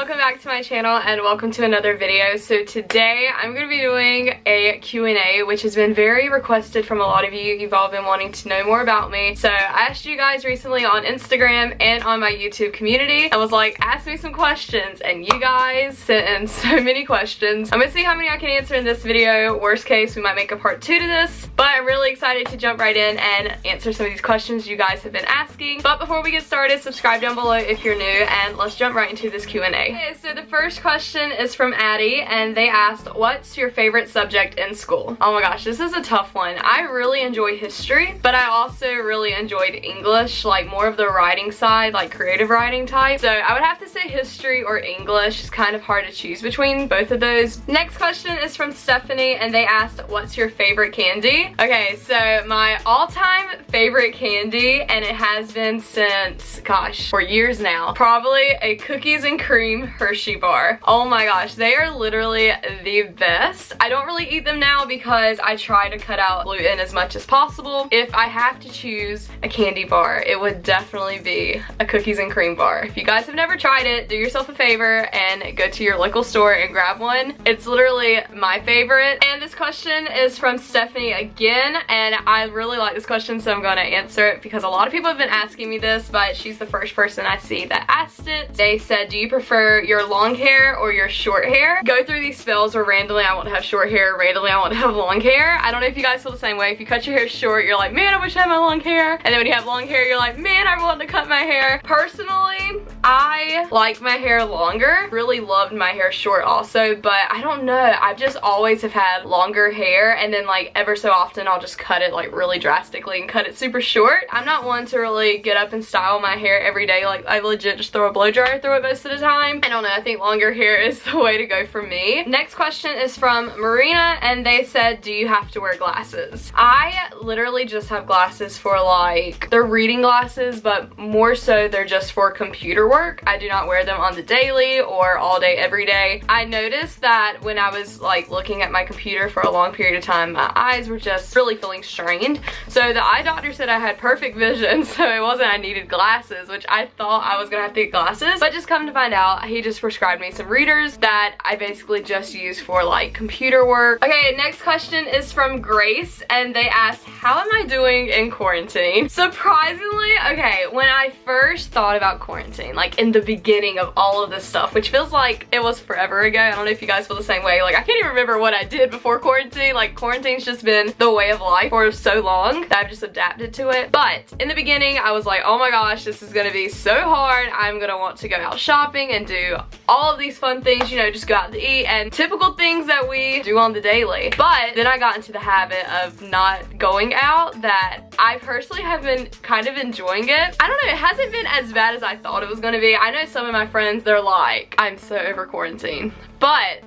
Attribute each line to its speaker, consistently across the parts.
Speaker 1: welcome back to my channel and welcome to another video. So today I'm going to be doing a Q&A, which has been very requested from a lot of you. You've all been wanting to know more about me. So I asked you guys recently on Instagram and on my YouTube community. I was like, ask me some questions, and you guys sent in so many questions. I'm going to see how many I can answer in this video. Worst case, we might make a part 2 to this, but I'm really excited to jump right in and answer some of these questions you guys have been asking. But before we get started, subscribe down below if you're new, and let's jump right into this Q&A. Okay, so the first question is from Addie, and they asked, what's your favorite subject in school? Oh my gosh, this is a tough one. I really enjoy history, but I also really enjoyed English, like more of the writing side, like creative writing type. So I would have to say history or English. It's kind of hard to choose between both of those. Next question is from Stephanie, and they asked, what's your favorite candy? Okay, so my all-time favorite candy, and it has been since, gosh, for years now, probably a cookies and cream Hershey bar. Oh my gosh, they are literally the best. I don't really eat them now because I try to cut out gluten as much as possible. If I have to choose a candy bar, it would definitely be a cookies and cream bar. If you guys have never tried it, do yourself a favor and go to your local store and grab one. It's literally my favorite. And this question is from Stephanie again, and I really like this question, so I'm gonna answer it because a lot of people have been asking me this, but she's the first person I see that asked it. They said, do you prefer your long hair or your short hair? Go through these spells where randomly I want to have short hair, randomly I want to have long hair. I don't know if you guys feel the same way. If you cut your hair short, you're like, man, I wish I had my long hair. And then when you have long hair, you're like, man, I want to cut my hair. Personally, I like my hair longer. Really loved my hair short also, but I don't know. I've just always have had longer hair, and then like ever so often I'll just cut it like really drastically and cut it super short. I'm not one to really get up and style my hair every day. Like I legit just throw a blow dryer through it most of the time. I don't know, I think longer hair is the way to go for me. Next question is from Marina, and they said, do you have to wear glasses? I literally just have glasses for like, they're reading glasses, but more so they're just for computer work. I do not wear them on the daily or all day every day. I noticed that when I was like looking at my computer for a long period of time, my eyes were just really feeling strained. So the eye doctor said I had perfect vision, so it wasn't I needed glasses, which I thought I was gonna have to get glasses, but just come to find out, he just prescribed me some readers that I basically just use for like computer work. Okay, next question is from Grace, and they asked, how am I doing in quarantine? Surprisingly, okay, when I first thought about quarantine, like in the beginning of all of this stuff, which feels like it was forever ago. I don't know if you guys feel the same way. Like I can't even remember what I did before quarantine. Like quarantine's just been the way of life for so long that I've just adapted to it. But in the beginning, I was like, oh my gosh, this is gonna be so hard. I'm gonna want to go out shopping and do all of these fun things, you know, just go out to eat and typical things that we do on the daily. But then I got into the habit of not going out, that I personally have been kind of enjoying it. I don't know, it hasn't been as bad as I thought it was gonna be. I know some of my friends, they're like, I'm so over quarantine, but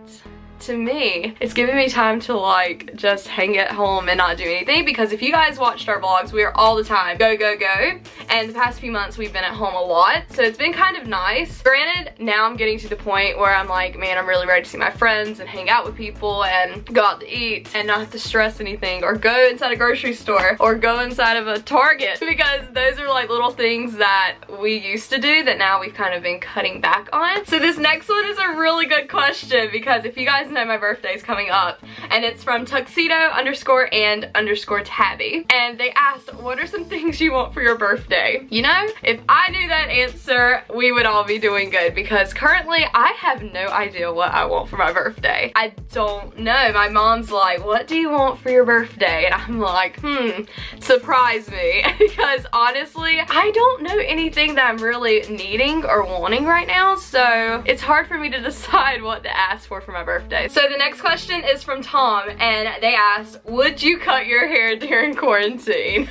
Speaker 1: to me, it's giving me time to like just hang at home and not do anything, because if you guys watched our vlogs, we are all the time go, go, go, and the past few months we've been at home a lot, so it's been kind of nice. Granted, now I'm getting to the point where I'm like, man, I'm really ready to see my friends and hang out with people and go out to eat and not have to stress anything or go inside a grocery store or go inside of a Target, because those are like little things that we used to do that now we've kind of been cutting back on. So this next one is a really good question, because if you guys know, my birthday's coming up, and it's from tuxedo_and_tabby, and they asked, what are some things you want for your birthday? You know, if I knew that answer, we would all be doing good, because currently I have no idea what I want for my birthday. I don't know. My mom's like, what do you want for your birthday? And I'm like, surprise me. Because honestly, I don't know anything that I'm really needing or wanting right now, so it's hard for me to decide what to ask for my birthday. So the next question is from Tom, and they asked, would you cut your hair during quarantine?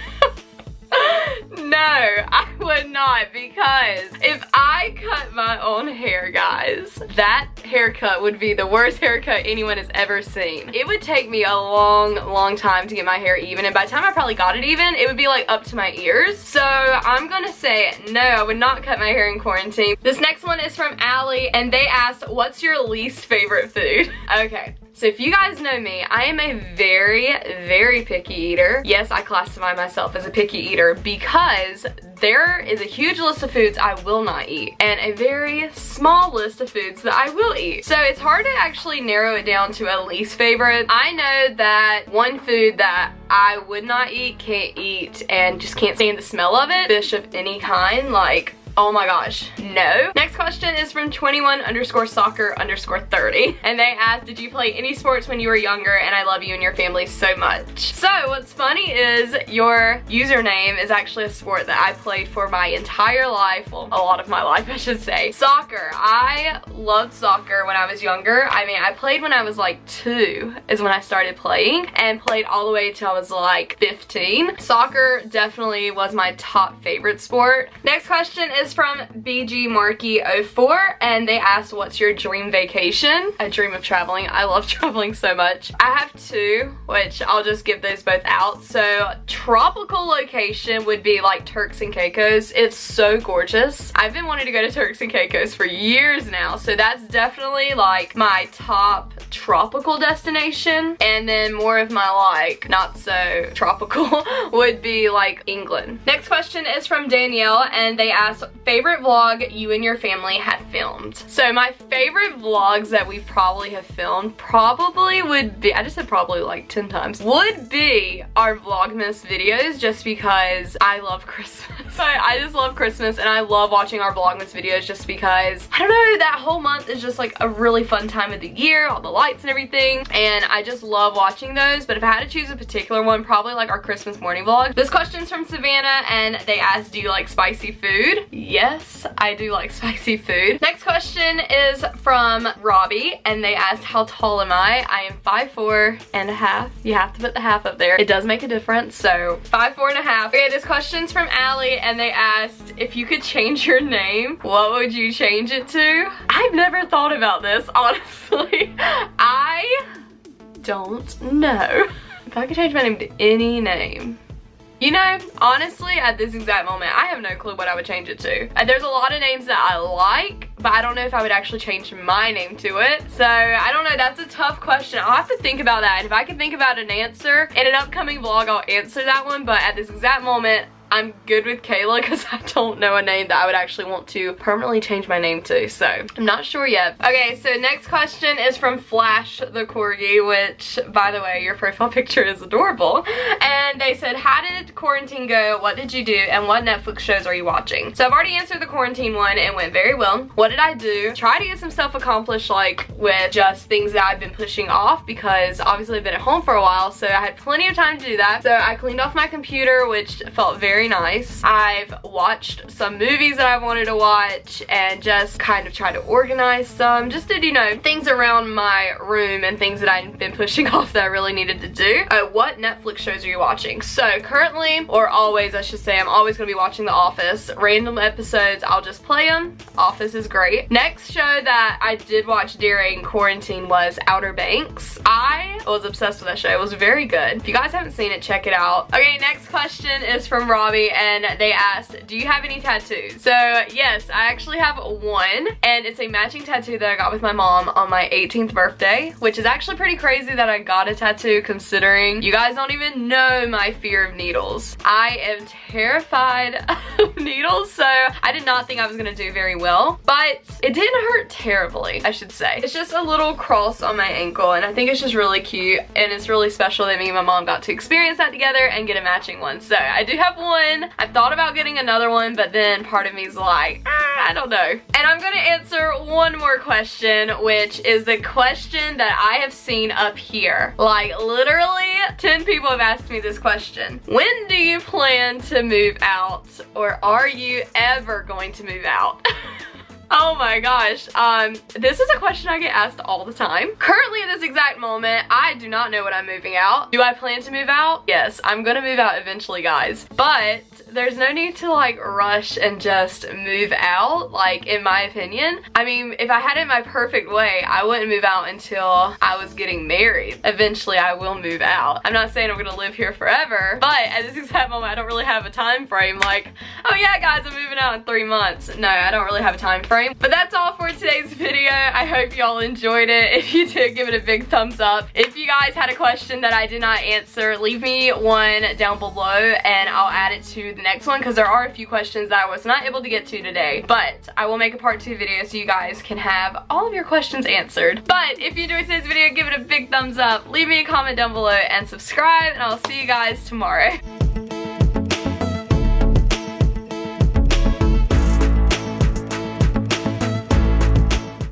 Speaker 1: No, I would not, because if I cut my own hair, guys, that haircut would be the worst haircut anyone has ever seen. It would take me a long time to get my hair even, and by the time I probably got it even, it would be like up to my ears. So I'm gonna say no, I would not cut my hair in quarantine. This next one is from Allie, and they asked, what's your least favorite food? Okay. So if you guys know me, I am a very, very picky eater. Yes, I classify myself as a picky eater because there is a huge list of foods I will not eat and a very small list of foods that I will eat. So it's hard to actually narrow it down to a least favorite. I know that one food that I would not eat, can't eat, and just can't stand the smell of it, fish of any kind, like, oh my gosh, no. Next question is from 21_soccer_30. And they asked, did you play any sports when you were younger? And I love you and your family so much. So what's funny is your username is actually a sport that I played for my entire life. Well, a lot of my life, I should say. Soccer. I loved soccer when I was younger. I mean, I played when I was like 2 is when I started playing, and played all the way till I was like 15. Soccer definitely was my top favorite sport. Next question is from BG Marky 04, and they asked, what's your dream vacation? I dream of traveling. I love traveling so much. I have 2, which I'll just give those both out. So tropical location would be like Turks and Caicos. It's so gorgeous. I've been wanting to go to Turks and Caicos for years now, so that's definitely like my top tropical destination. And then more of my like not so tropical would be like England. Next question is from Danielle, and they asked, favorite vlog you and your family had filmed. So my favorite vlogs that we probably have filmed probably would be, I just said probably like 10 times, would be our Vlogmas videos, just because I love Christmas. I just love Christmas, and I love watching our Vlogmas videos just because, I don't know, that whole month is just like a really fun time of the year, all the lights and everything, and I just love watching those. But if I had to choose a particular one, probably like our Christmas morning vlog. This question's from Savannah, and they asked, do you like spicy food? Yes, I do like spicy food. Next question is from Robbie, and they asked, how tall am I? I am 5'4.5". You have to put the half up there. It does make a difference, so 5'4.5". Okay, this question's from Allie, and they asked, if you could change your name, what would you change it to? I've never thought about this, honestly. I don't know. If I could change my name to any name. You know, honestly, at this exact moment, I have no clue what I would change it to. There's a lot of names that I like, but I don't know if I would actually change my name to it. So, I don't know, that's a tough question. I'll have to think about that. If I can think about an answer in an upcoming vlog, I'll answer that one. But at this exact moment, I'm good with Kayla because I don't know a name that I would actually want to permanently change my name to, so I'm not sure yet. Okay, so next question is from Flash the Corgi, which, by the way, your profile picture is adorable. And they said, how did quarantine go? What did you do? And what Netflix shows are you watching? So I've already answered the quarantine one and went very well. What did I do? Try to get some stuff accomplished, like with just things that I've been pushing off, because obviously I've been at home for a while, so I had plenty of time to do that. So I cleaned off my computer, which felt very nice. I've watched some movies that I wanted to watch and just kind of tried to organize some, just did, you know, things around my room and things that I've been pushing off that I really needed to do. What Netflix shows are you watching? So currently, or always I should say, I'm always going to be watching The Office. Random episodes, I'll just play them. Office is great. Next show that I did watch during quarantine was Outer Banks. I was obsessed with that show. It was very good. If you guys haven't seen it, check it out. Okay, next question is from Robbie, and they asked, do you have any tattoos? So yes, I actually have one, and it's a matching tattoo that I got with my mom on my 18th birthday, which is actually pretty crazy that I got a tattoo considering you guys don't even know my fear of needles. I am terrified of needles, so I did not think I was gonna do very well, but it didn't hurt terribly, I should say. It's just a little cross on my ankle, and I think it's just really cute, and it's really special that me and my mom got to experience that together and get a matching one. So I do have one. I've thought about getting another one, but then part of me is like, I don't know. And I'm gonna answer one more question, which is the question that I have seen up here. Like literally 10 people have asked me this question. When do you plan to move out? Or are you ever going to move out? Oh my gosh, this is a question I get asked all the time. Currently at this exact moment, I do not know when I'm moving out. Do I plan to move out? Yes, I'm gonna move out eventually, guys. But there's no need to like rush and just move out, like in my opinion. I mean, if I had it my perfect way, I wouldn't move out until I was getting married. Eventually I will move out. I'm not saying I'm gonna live here forever, but at this exact moment I don't really have a time frame like, oh yeah guys, I'm moving out in 3 months. No, I don't really have a time frame. boring. But that's all for today's video. I hope y'all enjoyed it. If you did, give it a big thumbs up. If you guys had a question that I did not answer, leave me one down below and I'll add it to the next one, because there are a few questions that I was not able to get to today. But I will make a part 2 video so you guys can have all of your questions answered. But if you enjoyed today's video, give it a big thumbs up, leave me a comment down below, and subscribe, and I'll see you guys tomorrow.